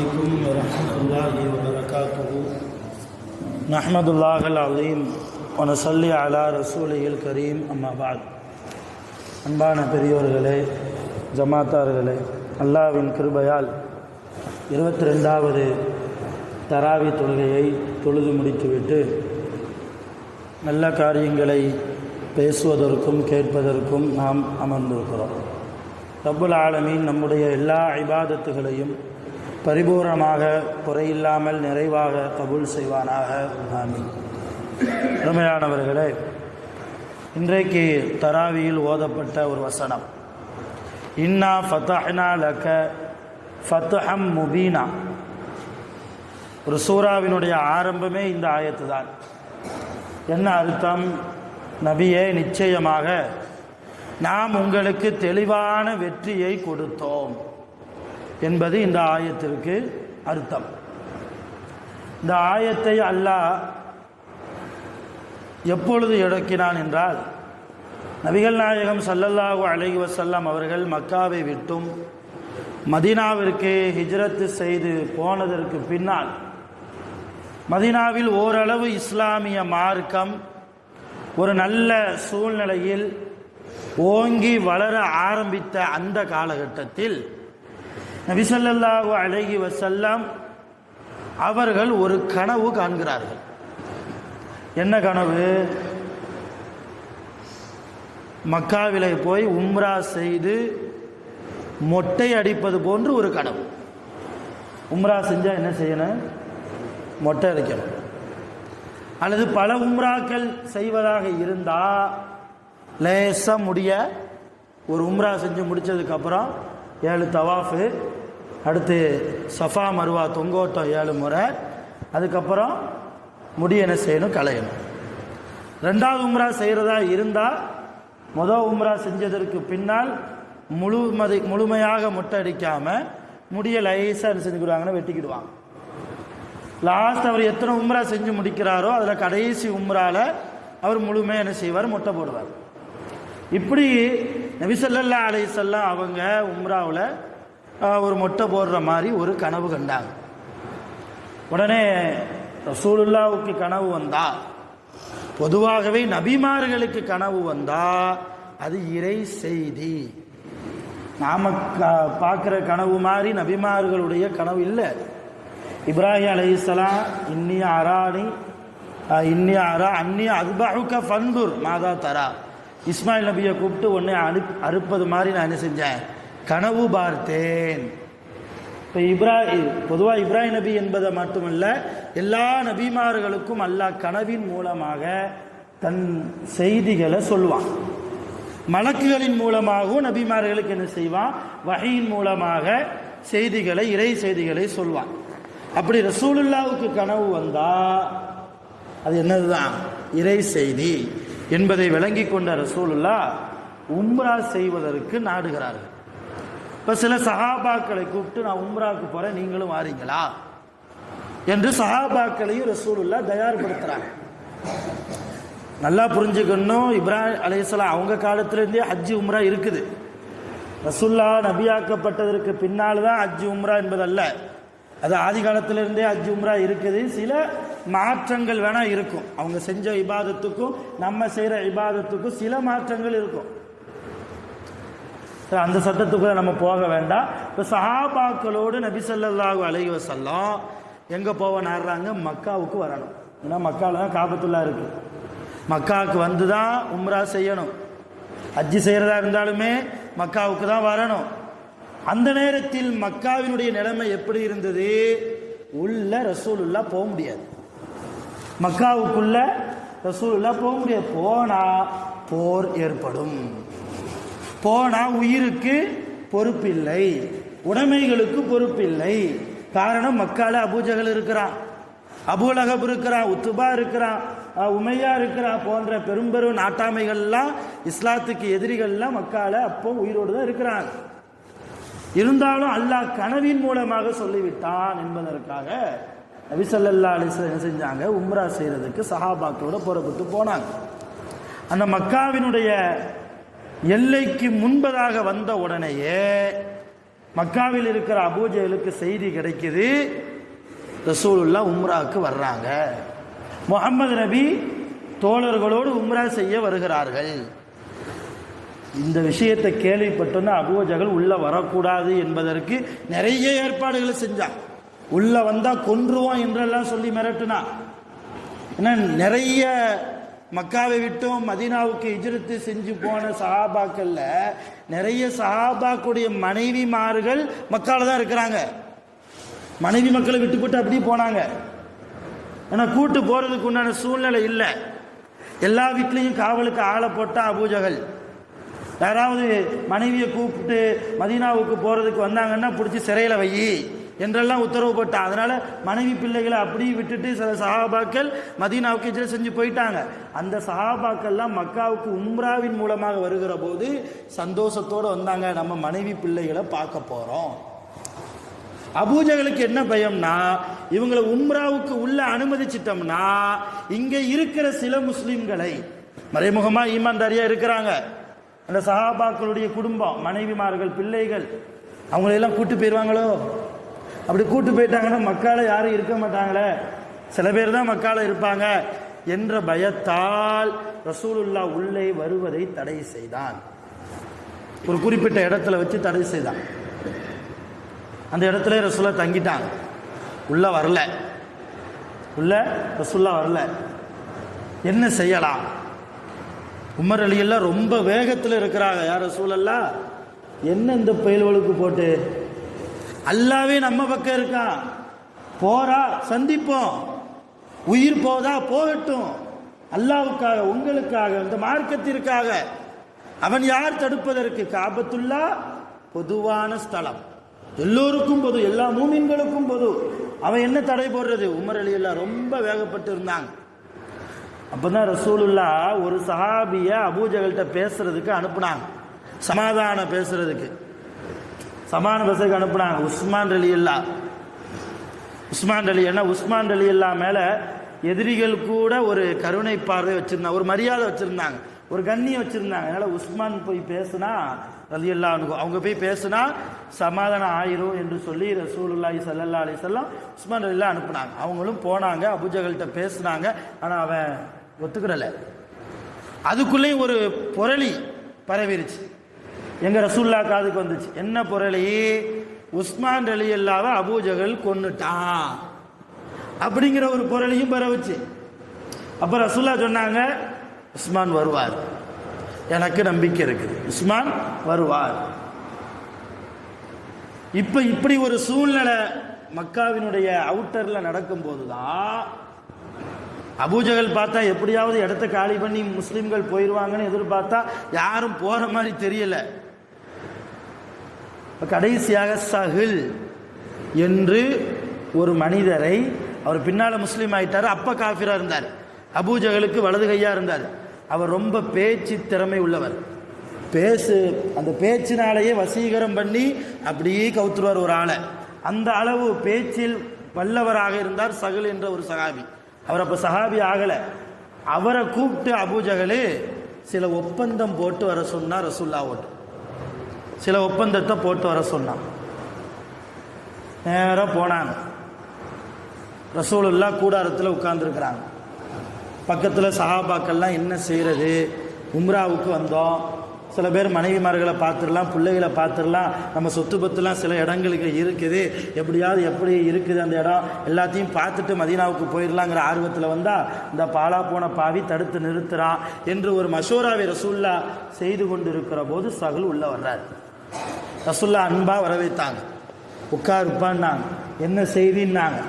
عليكم ورحمة الله وبركاته نحمد الله العظيم ونصلي على رسوله الكريم أما بعد அன்பான பெரியோர்களே, ஜமாத்தார்களே, அல்லாஹ்வின் கிருபையால் 22வது தராவி தொழுகையை தொழுது முடித்துவிட்டு நல்ல காரியங்களை பேசுவதற்கும் கேட்பதற்கும் நாம் அமர்ந்திருக்கிறோம். ரப்புல் ஆலமீன் நம்முடைய எல்லா இபாதத்துகளையும் பரிபூர்ணமாக குறையில்லாமல் நிறைவாக கபூல் செய்வானாக. ஆமீன். அருமையானவர்களே, இன்றைக்கு தராவியில் ஓதப்பட்ட ஒரு வசனம், இன்னா ஃபதஹ்னா லக ஃபத்ஹம் முபீனா. ஒரு சூறாவினுடைய ஆரம்பமே இந்த ஆயத்து தான். என்ன அர்த்தம்? நபியே, நிச்சயமாக நாம் உங்களுக்கு தெளிவான வெற்றியை கொடுத்தோம் என்பது இந்த ஆயத்திற்கு அர்த்தம். இந்த ஆயத்தை அல்லாஹ் எப்பொழுது இறக்கினான் என்றால், நபிகள் நாயகம் ஸல்லல்லாஹு அலைஹி வஸல்லம் அவர்கள் மக்காவை விட்டும் மதீனாவிற்கு ஹிஜ்ரத் செய்து போனதற்கு பின்னால் மதீனாவில் ஓரளவு இஸ்லாமிய மார்க்கம் ஒரு நல்ல சூழ்நிலையில் ஓங்கி வளர ஆரம்பித்த அந்த காலகட்டத்தில் நபி ஸல்லல்லாஹு அலைஹி வஸல்லம் அவர்கள் ஒரு கனவு காண்கிறார்கள். என்ன கனவு? மக்காவிலே போய் உம்ரா செய்து மொட்டை அடிப்பது போன்று ஒரு கனவு. உம்ரா செஞ்சால் என்ன செய்யணும்? மொட்டை அடிக்கணும். அல்லது பல உம்ராக்கள் செய்வதாக இருந்தால் லேசாக முடிய ஒரு உம்ரா செஞ்சு முடித்ததுக்கப்புறம் 7 தவாஃபு, அடுத்து சஃபா மருவா தொங்கோட்டம் 7 முறை, அதுக்கப்புறம் முடிய என்ன செய்யணும்? களையணும். 2வது உம்ரா செய்கிறதா இருந்தால் முதல் உம்ரா செஞ்சதற்கு பின்னால் முழுமையாக மொட்டை அடிக்காமல் முடிய லைஸாக என்ன செஞ்சுக்கிறாங்கன்னு வெட்டிக்கிடுவாங்க. லாஸ்ட் அவர் எத்தனை உம்ரா செஞ்சு முடிக்கிறாரோ அதில் கடைசி உம்ராவில் அவர் முழுமையாக என்ன செய்வார்? மொட்டை போடுவார். இப்படி நபி ஸல்லல்லாஹு அலைஹி வஸல்லம் அவங்க உம்ராவில் ஒரு மொட்டை போடுற மாதிரி ஒரு கனவு கண்டாங்க. உடனே ரசூலுல்லாவுக்கு கனவு வந்தா, பொதுவாகவே நபிமார்களுக்கு கனவு வந்தா அது இறை செய்தி. நாம பார்க்குற கனவு மாதிரி நபிமார்களுடைய கனவு இல்லை. இப்ராஹிம் அலைஹிஸ்ஸலாம் இன்னி அரா அன்னி அஸ்பஹுக ஃபன்துர் மாதா தரா. இஸ்மாயில் நபியை கூப்பிட்டு உன்னை அறுப்பது மாதிரி நான் என்ன செஞ்சேன்? கனவு பார்த்தேன். இப்போ பொதுவாக இப்ராஹிம் நபி என்பதை மட்டுமல்ல, எல்லா நபிமார்களுக்கும் அல்லாஹ் கனவின் மூலமாக தன் செய்திகளை சொல்லுவான். மலக்குகளின் மூலமாகவும் நபிமார்களுக்கு என்ன செய்வான்? வஹீயின் மூலமாக செய்திகளை, இறை செய்திகளை சொல்வான். அப்படி ரசூலுல்லாவுக்கு கனவு வந்தா அது என்னதுதான்? இறை செய்தி என்பதை விளங்கி கொண்ட ரசூலுல்லா உம்ரா செய்வதற்கு நாடுகிறார்கள். இப்போ சில சஹாபாக்களை கூப்பிட்டு, நான் உம்ராவுக்கு போகிறேன், நீங்களும் வாரீங்களா என்று சஹாபாக்களையும் ரசூலுல்லா தயார்படுத்துகிறாங்க. நல்லா புரிஞ்சுக்கணும், இப்ராஹிம் அலைஹிஸ்ஸலாம் அவங்க காலத்திலேருந்தே ஹஜ்ஜி உம்ரா இருக்குது. ரசூல்லா நபியாக்கப்பட்டதற்கு பின்னால் தான் ஹஜ்ஜி உம்ரா என்பதல்ல, அது ஆதி காலத்திலிருந்தே ஹஜ் உம்ரா இருக்குது. சில மாற்றங்கள் வேணா இருக்கும். அவங்க செஞ்ச இபாதத்துக்கும் நம்ம செய்கிற இபாதத்துக்கும் சில மாற்றங்கள் இருக்கும். அந்த சட்டத்துக்குள்ள நம்ம போக வேண்டாம். இப்போ சஹாபாக்களோடு நபி ஸல்லல்லாஹு அலைஹி வஸல்லம் எங்கே போக நாடுறாங்க? மக்காவுக்கு வரணும். ஏன்னா மக்காவில் தான் காபத்துல்லா இருக்கு. மக்காவுக்கு வந்து தான் உம்ரா செய்யணும். ஹஜ்ஜி செய்கிறதா இருந்தாலுமே மக்காவுக்கு தான் வரணும். அந்த நேரத்தில் மக்காவினுடைய நிலைமை எப்படி இருந்தது? உள்ள ரசூலுல்லா போக முடியாது. மக்காவுக்குள்ள ரசூலுல்லா போக முடியாது. போனா போர் ஏற்படும். போனா உயிருக்கு பொறுப்பில்லை, உடைமைகளுக்கு பொறுப்பில்லை. காரணம், மக்கால அபூஜஹல் இருக்கிறான், அபூலஹப் இருக்கிறான், உத்துபா இருக்கிறான், உமையா இருக்கிறான் போன்ற பெரும் பெரும் நாட்டாமைகள்லாம், இஸ்லாத்துக்கு எதிரிகள்லாம் மக்கால அப்போ உயிரோடு தான் இருக்கிறாங்க. இருந்தாலும் அல்லாஹ் கனவின் மூலமாக சொல்லிவிட்டான் என்பதற்காக நபி ஸல்லல்லாஹு அலைஹி வஸல்லம் என்ன செஞ்சாங்க? உம்ரா செய்யறதுக்கு சஹாபாக்களோட புறப்பட்டு போனாங்க. அந்த மக்காவினுடைய எல்லைக்கு முன்பதாக வந்த உடனேயே மக்காவில் இருக்கிற அபூஜஹலுக்கு செய்தி கிடைக்குது, ரசூலுல்லாஹ் உம்ராவுக்கு வர்றாங்க. முஹம்மது நபி தோழர்களோடு உம்ரா செய்ய வருகிறார்கள். இந்த விஷயத்தை கேள்விப்பட்டோன்னா அபூஜஹல் உள்ள வரக்கூடாது என்பதற்கு நிறைய ஏற்பாடுகளை செஞ்சான். உள்ள வந்தா கொன்றுவோம் என்றெல்லாம் சொல்லி மிரட்டினான். ஏன்னா நிறைய மக்காவை விட்டும் மதீனாவுக்கு ஹிஜ்ரத்து செஞ்சு போன சஹாபாக்கள்ல நிறைய சஹாபாக்குடைய மனைவிமார்கள் மக்கால தான் இருக்கிறாங்க. மனைவி மக்களை விட்டு போட்டு அப்படியே போனாங்க. ஏன்னா கூட்டு போறதுக்கு உண்டான சூழ்நிலை இல்லை. எல்லா வீட்லையும் காவலுக்கு ஆளை போட்டா அபூஜஹல். யாராவது மனைவியை கூப்பிட்டு மதீனாவுக்கு போறதுக்கு வந்தாங்கன்னா பிடிச்சி சிறையில வை என்றெல்லாம் உத்தரவு போட்டான். அதனால மனைவி பிள்ளைகளை அப்படியே விட்டுட்டு சில சஹாபாக்கள் மதீனாவுக்கு ஹிஜ்ரத் செஞ்சு போயிட்டாங்க. அந்த சஹாபாக்கள்லாம் மக்காவுக்கு உம்ராவின் மூலமாக வருகிற போது சந்தோஷத்தோடு வந்தாங்க, நம்ம மனைவி பிள்ளைகளை பார்க்க போறோம். அபூஜஹலுக்கு என்ன பயம்னா, இவங்களை உம்ராவுக்கு உள்ள அனுமதிச்சிட்டோம்னா இங்க இருக்கிற சில முஸ்லிம்களை மறைமுகமா ஈமான்தாரியா இருக்கிறாங்க, அந்த சஹாபாக்களுடைய குடும்பம் மனைவிமார்கள் பிள்ளைகள் அவங்களெல்லாம் கூட்டு போயிடுவாங்களோ. அப்படி கூட்டு போயிட்டாங்கன்னா மக்கால யாரும் இருக்க மாட்டாங்களே, சில பேர் தான் மக்கால இருப்பாங்க என்ற பயத்தால் ரசூலுல்லாஹ் உள்ளே வருவதை தடை செய்தான். ஒரு குறிப்பிட்ட இடத்துல வச்சு தடை செய்தான். அந்த இடத்துல ரசூலுல்லாஹ் தங்கிட்டாங்க. உள்ள வரல, உள்ள ரசூலுல்லாஹ் வரல. என்ன செய்யலாம்? உமர் அலி எல்லாம் ரொம்ப வேகத்தில் இருக்கிறாங்க. யார் ரசூலல்லாஹ், என்ன இந்த பயல்களுக்கு போட்டு, அல்லாவே நம்ம பக்கம் இருக்கான், போரா சந்திப்போம், உயிர் போதா போகட்டும், அல்லாவுக்காக உங்களுக்காக இந்த மார்க்கத்திற்காக. அவன் யார் தடுப்பதற்கு? காபத்துல்லா பொதுவான ஸ்தலம், எல்லோருக்கும் பொது, எல்லா மூமின்களுக்கும் பொது. அவன் என்ன தடை போடுறது? உமர் அலி எல்லாம் ரொம்ப வேகப்பட்டு இருந்தாங்க. அப்பதான் ரசூலுல்லாஹ் ஒரு சஹாபிய அபூஜஹல்கிட்ட பேசுறதுக்கு அனுப்புனாங்க, சமாதானம் பேசுறதுக்கு, சமாதான பேசுறதுக்கு அனுப்புனாங்க. உஸ்மான் ரலியல்லாஹ், உஸ்மான் ரலியல்லாஹ், உஸ்மான் ரலியல்லாஹ் மேல எதிரிகள் கூட ஒரு கருணை பார்வை வச்சிருந்தாங்க, ஒரு மரியாதை வச்சிருந்தாங்க, ஒரு கண்ணியம் வச்சிருந்தாங்க. அதனால உஸ்மான் போய் பேசுனா ரலியல்லாஹு அன்ஹு, அவங்க போய் பேசுனா சமாதானம் ஆயிரும் என்று சொல்லி ரசூலுல்லாஹி ஸல்லல்லாஹு அலைஹி வஸல்லம் உஸ்மான் ரலியல்லாஹு அனுப்புனாங்க. அவங்களும் போனாங்க, அபூஜஹல்கிட்ட பேசுனாங்க. ஆனா அவன் ஒத்துக்கிறல. அதுக்குள்ளேயும் ஒரு புரளி பரவிருச்சு, எங்க ரசூலுல்லாஹ் காதுக்கு வந்துச்சு. என்ன புரளி? உஸ்மான் ரலியல்லாஹு அபூஜஹல் கொன்னுட்டான் அப்படிங்கிற ஒரு புரளியும் பரவுச்சு. அப்ப ரசூலுல்லாஹ் சொன்னாங்க, உஸ்மான் வருவார், எனக்கு நம்பிக்கை இருக்குது, உஸ்மான் வருவார். இப்ப இப்படி ஒரு சூழ்நிலை மக்காவினுடைய அவுட்டர்ல நடக்கும் போதுதான் அபூஜஹல் பார்த்தா எப்படியாவது இடத்த காலி பண்ணி முஸ்லிம்கள் போயிடுவாங்கன்னு எதிர்பார்த்தா யாரும் போற மாதிரி தெரியல. கடைசியாக சஹில் என்று ஒரு மனிதரை, அவர் பின்னால முஸ்லீம் ஆயிட்டாரு, அப்ப காஃபிரா இருந்தார், அபூஜஹலுக்கு வலது கையா இருந்தார். அவர் ரொம்ப பேச்சு திறமை உள்ளவர், அந்த பேச்சினாலேயே வசீகரம் பண்ணி அப்படியே கவுத்துருவார் ஒரு ஆளை. அந்த அளவு பேச்சில் வல்லவராக இருந்தார் சஹில் என்ற ஒரு சஹாபி. அவர் அப்ப சஹாபி ஆகல. அவரை கூப்பிட்டு அபூஜஹல் சில ஒப்பந்தம் போட்டு வர சொன்னார் ரசூலுல்லாஹ். சில ஒப்பந்தத்தை போட்டு வர சொன்னான். நேரா போனாங்க. ரசூலுல்லாஹ் கூடாரத்தில் உட்கார்ந்துருக்கிறாங்க. பக்கத்தில் சஹாபாக்கள்லாம் என்ன செய்யறது, உம்ராவுக்கு வந்தோம், சில பேர் மனைவிமார்களை பார்த்துடலாம், பிள்ளைகளை பார்த்துடலாம், நம்ம சொத்து பத்துலாம் சில இடங்களுக்கு இருக்குது, எப்படியாவது எப்படி இருக்குது அந்த இடம் எல்லாத்தையும் பார்த்துட்டு மதீனாவுக்கு போயிடலாங்கிற ஆர்வத்தில் வந்தால் இந்த பாலா போன பாவி தடுத்து நிறுத்துறான் என்று ஒரு மஷூராவை ரசூலுல்லாஹ் செய்து கொண்டிருக்கிற போது சஹில் உள்ள வர்றார். ரசூலுல்லாஹ் அன்பா வரவைத்தாங்க, உட்காருப்பான்னாங்க. என்ன செய்தின்னாங்க?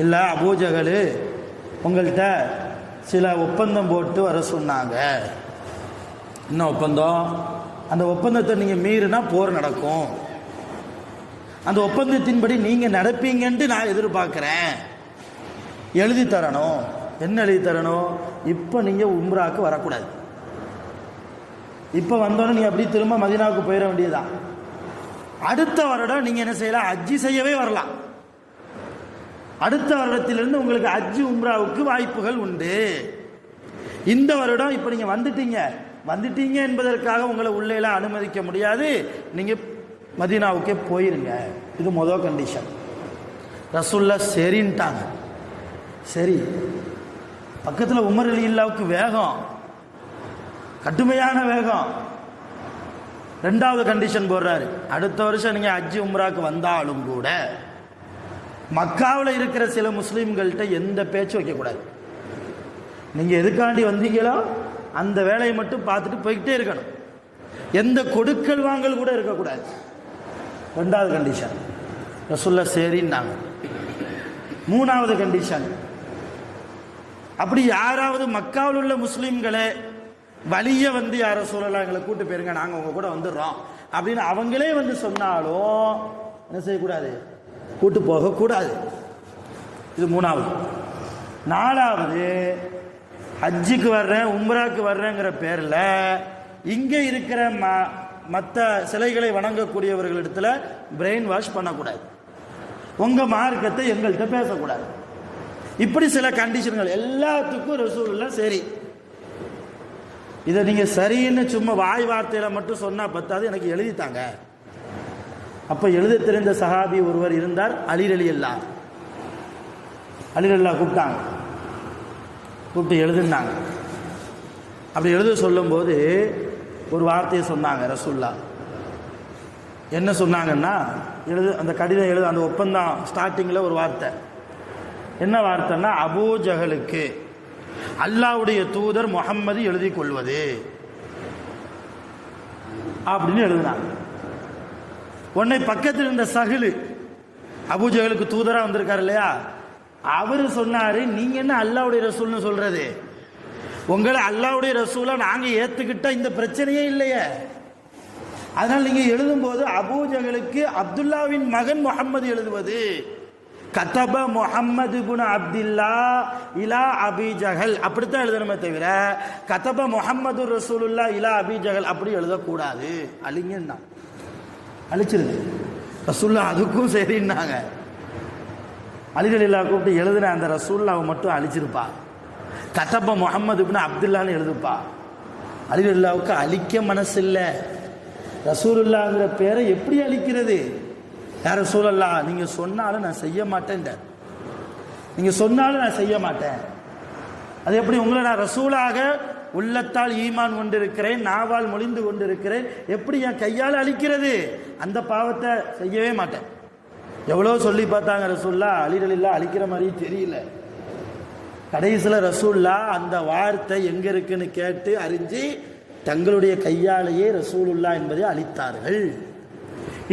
இல்லை, அபூஜஹல் உங்கள்கிட்ட சில ஒப்பந்தம் போட்டு வர சொன்னாங்க. என்ன ஒப்பந்தம்? அந்த ஒப்பந்தத்தை நீங்க மீறினா போர் நடக்கும், அந்த ஒப்பந்தத்தின்படி நீங்க நடப்பீங்கன்ட்டு நான் எதிர்பார்க்கிறேன், எழுதி தரணும். என்ன எழுதி தரணும்? இப்ப நீங்க உம்ராக்கு வரக்கூடாது, இப்ப வந்தோன்னு நீ அப்படி திரும்ப மதீனாவுக்கு போயிட வேண்டியதுதான். அடுத்த வருடம் நீங்க என்ன செய்யலாம்? ஹஜ்ஜி செய்யவே வரலாம். அடுத்த வருடத்திலிருந்து உங்களுக்கு ஹஜ்ஜி உம்ராவுக்கு வாய்ப்புகள் உண்டு. இந்த வருடம் இப்ப நீங்க வந்துட்டீங்க என்பதற்காக உங்களை உள்ளே எல்லாம் அனுமதிக்க முடியாது. நீங்க மதீனாவுக்கே போயிருங்க. இது முதல் கண்டிஷன். ரசூல்லா சரின்ட்டாங்க. சரி, பக்கத்தில் உமர் ரலியல்லாஹுக்கு வேகம், கடுமையான வேகம். ரெண்டாவது கண்டிஷன் போடுறாரு, அடுத்த வருஷம் நீங்கள் ஹஜ்ஜி உம்ராக்கு வந்தாலும் கூட மக்காவில் இருக்கிற சில முஸ்லீம்கள்கிட்ட எந்த பேச்சும் வைக்கக்கூடாது. நீங்கள் எதுக்காண்டி வந்தீங்களோ அந்த வேலையை மட்டும் பார்த்துட்டு போய்கிட்டே இருக்கணும். எந்த கொடுக்கல் வாங்கல் கூட இருக்கக்கூடாது. ரெண்டாவது கண்டிஷன். ரசூல்லா சரின்னாங்க. மூணாவது கண்டிஷன், அப்படி யாராவது மக்காவில் உள்ள முஸ்லீம்களை வழிய வந்து யார சூழலாம் எங்களை கூட்டு போயிருங்க, நாங்கள் உங்க கூட வந்துடுறோம் அப்படின்னு அவங்களே வந்து சொன்னாலும் என்ன செய்யக்கூடாது, கூட்டு போகக்கூடாது. இது மூணாவது. நாலாவது, ஹஜ்ஜுக்கு வர்றேன் உம்ராக்கு வர்றேங்கிற பேரில் இங்கே இருக்கிற மற்ற சிலைகளை வணங்கக்கூடியவர்களிடத்துல பிரெயின் வாஷ் பண்ணக்கூடாது. உங்கள் மார்க்கத்தை எங்கள்கிட்ட பேசக்கூடாது. இப்படி சில கண்டிஷன்கள் எல்லாத்துக்கும் ரசூலுல்லாஹ் சரி. இதை நீங்கள் சரின்னு சும்மா வாய் வார்த்தையில் மட்டும் சொன்னால் பத்தாது, எனக்கு எழுதித்தாங்க. அப்போ எழுத தெரிந்த சஹாபி ஒருவர் இருந்தார், அலி ரலியல்லாஹு. அலி ரலியல்லாஹு கூப்பிட்டாங்க, கூப்பிட்டு எழுதுனாங்க. அப்படி எழுத சொல்லும்போது ஒரு வார்த்தையை சொன்னாங்க ரசூலுல்லாஹ். என்ன சொன்னாங்கன்னா, அந்த கடிதம் எழுத, அந்த ஒப்பந்தம் ஸ்டார்டிங்கில் ஒரு வார்த்தை. என்ன வார்த்தைன்னா, அபூ ஜஹலுக்கு அல்லாஹ்வுடைய தூதர் முஹம்மது எழுதி கொள்வது அப்படின்னு எழுதினாங்க. உன்னை பக்கத்தில் இருந்த சஹிலு, அபூ ஜஹலுக்கு தூதராக வந்திருக்காரு இல்லையா, அவரு சொன்னாரு, நீங்க என்ன அல்லாஹ்வுடைய ரசூல்னு சொல்றது, உங்களை அல்லாஹ்வுடைய ரசூலா நாங்க ஏத்துக்கிட்ட இந்த பிரச்சனையே இல்லையே. அதனால் நீங்க எழுதும் போது அபூ ஜஹலுக்கு அப்துல்லாவின் மகன் முஹம்மது எழுதுவது, கதப முஹம்மது இப்னு அப்துல்லா இலா அபி ஜஹல் அப்படித்தான் எழுதணுமே தவிர கதப முஹம்மது ரசூலுல்லாஹ் இலா அபி ஜஹல் அப்படி எழுதக்கூடாது. அழிங்கன்னா அழிச்சிருது. ரசூலுல்லாஹ் அதுக்கும் சரின்னாங்க. அலி ரலியல்லாஹு கூப்பிட்டு எழுதுன அந்த ரசூலுல்லாஹ் மட்டும் அழிச்சிருப்பா, கதப முஹம்மது இப்னு அப்துல்லான்னு எழுதுப்பா. அலி ரலியல்லாஹுக்கு அழிக்க மனசு இல்லை. ரசூலுல்லாஹ்ங்கிற பேரை எப்படி அழிக்கிறது? யார் ரசூலல்லாஹ், நீங்க சொன்னாலும் நான் செய்ய மாட்டேன், நீங்க சொன்னாலும் நான் செய்ய மாட்டேன். அது எப்படி உங்களை நான் ரசூலாக உள்ளத்தால் ஈமான் கொண்டிருக்கிறேன், நாவால் மொழிந்து கொண்டிருக்கிறேன், எப்படி என் கையால் அழிக்கிறது? அந்த பாவத்தை செய்யவே மாட்டேன். எவ்வளோ சொல்லி பார்த்தாங்க ரசூலுல்லாஹ், அலி ரலியல்லாஹு அழிக்கிற மாதிரி தெரியல. கடைசியில் ரசூலுல்லாஹ் அந்த வார்த்தை எங்க இருக்குன்னு கேட்டு அறிஞ்சு தங்களுடைய கையாலேயே ரசூலுல்லாஹ் என்பதை அழித்தார்கள்.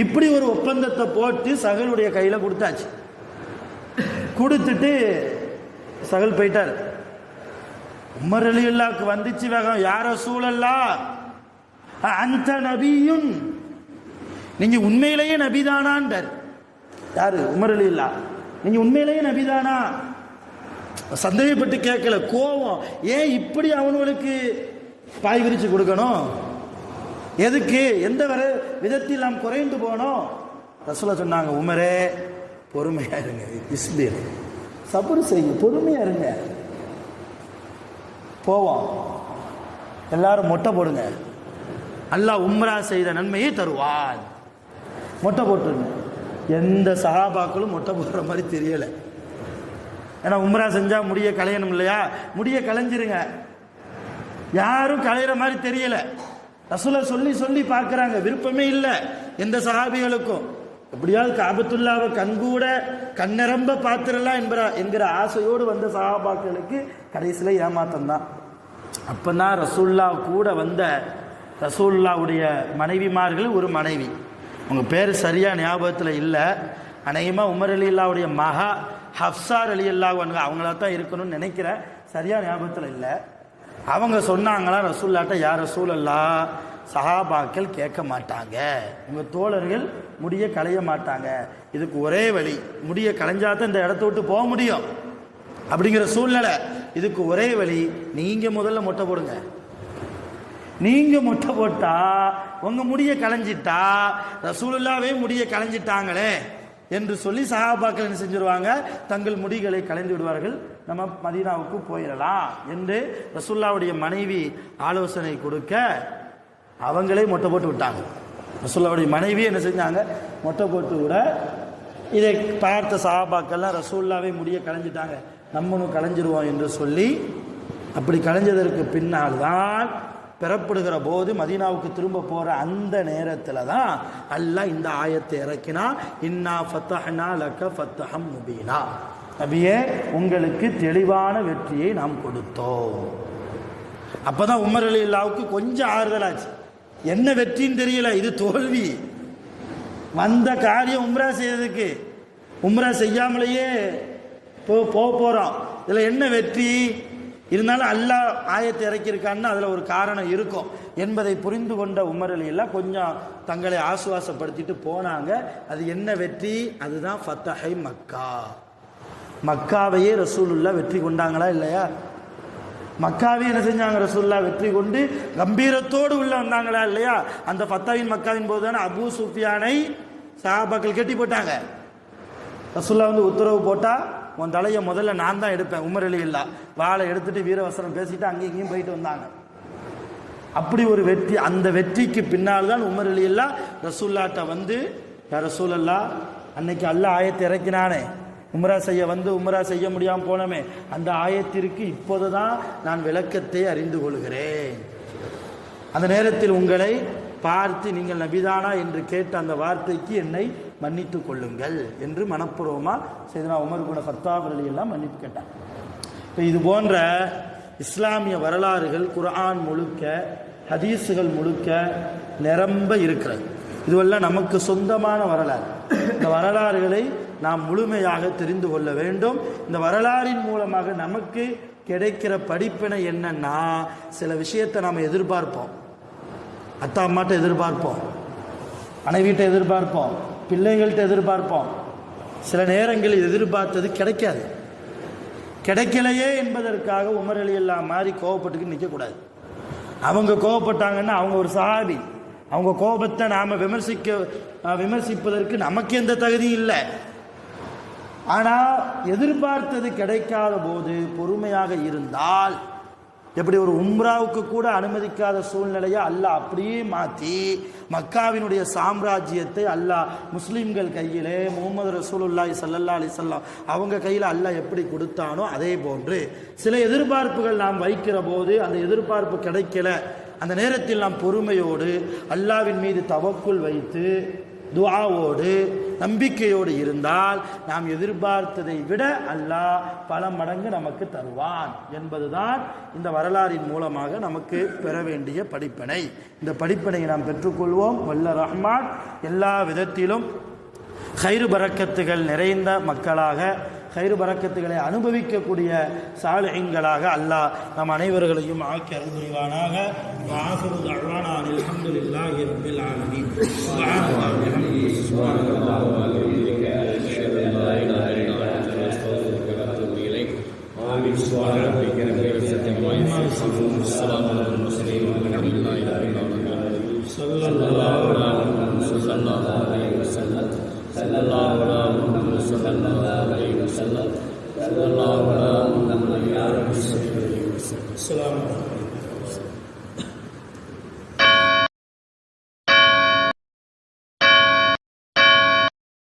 இப்படி ஒரு ஒப்பந்தத்தை போட்டு சகலுடைய கையில கொடுத்தாச்சு. கொடுத்துட்டு சகல் போயிட்டார். உமர் ரலியல்லாஹுக்கு வந்துச்சு வேகம், யார ரசூலல்லாஹ் அந்த நபியுன், நீங்க உண்மையிலேயே நபிதானான்றார். யாரு? உமர் ரலியல்லாஹு. நீங்க உண்மையிலேயே நபிதானா? சந்தேகப்பட்டு கேட்கல, கோபம். ஏன் இப்படி அவனுக்கு பாய் விரிச்சு கொடுக்கணும்? எதுக்கு? எந்த வர விதத்தில் நாம் குறைந்து போனோம்? ரசூலுல்லாஹ் சொன்னாங்க, உமரே பொறுமையா இருங்க, இஸ்பீர், சபர் செய்யுங்க, பொறுமையா இருங்க, போவோம், எல்லாரும் மொட்டை போடுங்க, அல்லாஹ் உம்ரா செய்த நன்மையை தருவான். மொட்டை போட்டுருங்க. எந்த சஹாபாக்களும் மொட்டை போடுற மாதிரி தெரியல. ஏன்னா உம்ரா செஞ்சா முடிய களையணும் இல்லையா, முடிய களைஞ்சிருங்க. யாரும் களையிற மாதிரி தெரியல. ரசூலுல்லாஹ் சொல்லி சொல்லி பார்க்குறாங்க, விருப்பமே இல்லை எந்த சஹாபிகளுக்கும். எப்படியாவது காபத்துல்லாவை கண்கூட கண்ணிரம்ப பார்த்துடலாம் என்கிற ஆசையோடு வந்த சஹாபாக்களுக்கு கடைசியில் ஏமாத்தம் தான். அப்போதான் ரசூலுல்லாஹ் கூட வந்த ரசூலுல்லாஹ்வுடைய மனைவிமார்கள் ஒரு மனைவி, உங்கள் பேர் சரியாக ஞாபகத்தில் இல்லை, அநேகமாக உமர் ரலியல்லாஹுடைய மகா ஹஃப்ஸா ரலியல்லாஹு அன்ஹா அவங்களா தான் இருக்கணும்னு நினைக்கிறேன், சரியாக ஞாபகத்தில் இல்லை. அவங்க சொன்னாங்களாம் ரசூலுல்லாஹ்ட்ட, யார் ரசூலல்லாஹ், சஹாபாக்கள் கேட்க மாட்டாங்க, உங்கள் தோழர்கள் முடிய களைய மாட்டாங்க, இதுக்கு ஒரே வழி, முடிய களைஞ்சாதான் இந்த இடத்த விட்டு போக முடியும் அப்படிங்கிற சூழ்நிலை, இதுக்கு ஒரே வழி, நீங்கள் முதல்ல மொட்டை போடுங்க. நீங்கள் மொட்டை போட்டா உங்கள் முடிய களைஞ்சிட்டா ரசூலுல்லாஹ்வே முடிய களைஞ்சிட்டாங்களே என்று சொல்லி சஹாபாக்கள் என்ன செஞ்சிருவாங்க, தங்கள் முடிகளை களைந்து விடுவார்கள், நம்ம மதீனாவுக்கு போயிடலாம் என்று ரசூலுல்லாஹ்வுடைய மனைவி ஆலோசனை கொடுக்க அவங்களே மொட்டை போட்டு விட்டாங்க. ரசூலுல்லாவுடைய மனைவி என்ன செஞ்சாங்க, மொட்டை போட்டு விட இதை பார்த்த சஹாபாக்கள்லாம் ரசூலுல்லாவே முடிய களைஞ்சிட்டாங்க, நம்மளும் களைஞ்சிருவோம் என்று சொல்லி அப்படி களைஞ்சதற்கு பின்னால் தான் பெறப்படுகிற போது மதீனாவுக்கு திரும்ப போகிற அந்த நேரத்தில் தான் அல்லாஹ் இந்த ஆயத்தை இறக்கினா, இன்னா ஃபத்தஹ்னா லக ஃபத்ஹம் முபீனா, நபியே உங்களுக்கு தெளிவான வெற்றியை நாம் கொடுத்தோம். அப்பதான் உமர் ரலியல்லாஹுவுக்கு கொஞ்சம் ஆறுதலாச்சு. என்ன வெற்றின்னு தெரியல, இது தோல்வி. வந்த காரியம் உம்ரா செய்யறதுக்கு, உம்ரா செய்யாமலேயே போறோம், இதில் என்ன வெற்றி? இருந்தாலும் அல்லாஹ் ஆயத்தை இறக்கியிருக்கான்னு அதில் ஒரு காரணம் இருக்கும் என்பதை புரிந்து கொண்ட உமர் ரலியல்லாஹு கொஞ்சம் தங்களை ஆசுவாசப்படுத்திட்டு போனாங்க. அது என்ன வெற்றி? அதுதான் ஃபத்தஹை மக்கா. மக்காவையே ரசூலுல்லாஹ் வெற்றி கொண்டாங்களா இல்லையா? மக்காவே என்ன செஞ்சாங்க, ரசூலுல்லாஹ் வெற்றி கொண்டு கம்பீரத்தோடு உள்ள வந்தாங்களா இல்லையா? அந்த ஃபத்தாவின் மக்காவின் போது தானே அபூ சுஃபியானை சஹாபாக்கள் கட்டி போட்டாங்க. ரசூலுல்லாஹ் வந்து உத்தரவு போட்டா உன் தலையை முதல்ல நான் தான் எடுப்பேன். உமர் ரலியல்லாஹு வாளை எடுத்துட்டு வீரவசனம் பேசிட்டு அங்கேயும் இங்கேயும் போயிட்டு வந்தாங்க. அப்படி ஒரு வெற்றி. அந்த வெற்றிக்கு பின்னால் தான் உமர் ரலியல்லாஹு ரசூலுல்லாஹ்ட்ட வந்து, யா ரசூலல்லாஹ், அன்னைக்கு அல்லாஹ் ஆயத்தை இறக்கினானே, உம்ரா செய்ய வந்து உம்ரா செய்ய முடியாமல் போனமே, அந்த ஆயத்திற்கு இப்போது தான் நான் விளக்கத்தை அறிந்து கொள்கிறேன். அந்த நேரத்தில் உங்களை பார்த்து நீங்கள் நபிதானா என்று கேட்ட அந்த வார்த்தைக்கு என்னை மன்னித்து கொள்ளுங்கள் என்று மனப்பூர்வமாக செய்தனா உமர் குண ஃபத்தாப் ரலியல்லாஹு மன்னிப்பு கேட்டாங்க. இப்போ இது போன்ற இஸ்லாமிய வரலாறுகள் குர்ஆன் முழுக்க, ஹதீஸுகள் முழுக்க நிரம்ப இருக்கிறது. இதுவெல்லாம் நமக்கு சொந்தமான வரலாறு. இந்த வரலாறுகளை நாம் முழுமையாக தெரிந்து கொள்ள வேண்டும். இந்த வரலாறின் மூலமாக நமக்கு கிடைக்கிற படிப்பினை என்னன்னா, சில விஷயத்தை நாம் எதிர்பார்ப்போம், அத்தா அம்மாட்ட எதிர்பார்ப்போம், மனைவிட்ட எதிர்பார்ப்போம், பிள்ளைகள்கிட்ட எதிர்பார்ப்போம். சில நேரங்களில் எதிர்பார்த்தது கிடைக்காது. கிடைக்கலையே என்பதற்காக உமர் ரலியல்லாஹு மாதிரி கோவப்பட்டுக்கிட்டு நிற்கக்கூடாது. அவங்க கோவப்பட்டாங்கன்னா அவங்க ஒரு சஹாபி, அவங்க கோபத்தை நாம் விமர்சிப்பதற்கு நமக்கு எந்த தகுதியும் இல்லை. ஆனால் எதிர்பார்த்தது கிடைக்காத போது பொறுமையாக இருந்தால், எப்படி ஒரு உம்ராவுக்கு கூட அனுமதிக்காத சூழ்நிலையை அல்லாஹ் அப்படியே மாற்றி மக்காவினுடைய சாம்ராஜ்யத்தை அல்லாஹ் முஸ்லீம்கள் கையிலே முஹம்மது ரசூலுல்லாஹி ஸல்லல்லாஹு அலைஹி வஸல்லம் அவங்க கையில் அல்லாஹ் எப்படி கொடுத்தானோ அதே போன்று சில எதிர்பார்ப்புகள் நாம் வைக்கிற போது அந்த எதிர்பார்ப்பு கிடைக்கல, அந்த நேரத்தில் நாம் பொறுமையோடு அல்லாஹ்வின் மீது தவக்குல் வைத்து துஆவோடு நம்பிக்கையோடு இருந்தால் நாம் எதிர்பார்த்ததை விட அல்லாஹ் பல மடங்கு நமக்கு தருவான் என்பதுதான் இந்த வரலாறின் மூலமாக நமக்கு பெற வேண்டிய படிப்பினை. இந்த படிப்பினை நாம் பெற்றுக்கொள்வோம். வல்ல ரஹ்மான் எல்லா விதத்திலும் கைரு பரக்கத்துகள் நிறைந்த மக்களாக, கைரு பரக்கத்துகளை அனுபவிக்கக்கூடிய சாலிஹீன்களாக அல்லாஹ் நம் அனைவர்களையும் ஆக்கி அருள் புரிவானாக. வஆகிரு தஅவானா அல்ஹம்துலில்லாஹி ரப்பில் ஆலமீன். சுப்ஹானல்லாஹி வ பிஹம்திஹி சுப்ஹானல்லாஹி வ பிஹம்திஹி அஷ்ஹது அன் லா இலாஹா இல்லா அன்த அஸ்தக்ஃபிருக வ அத்தூபு இலைக். ஆமீன். சுப்ஹான ரப்பிக ரப்பில் இஸ்ஸத்தி அம்மா யசிஃபூன். வஸ்ஸலாமு அலல் முர்ஸலீன் வல்ஹம்துலில்லாஹி ரப்பில் ஆலமீன். ஸல்லல்லாஹு அலைஹி வஸல்லம். sallallahu alaihi wasallam. Assalamu alaikum.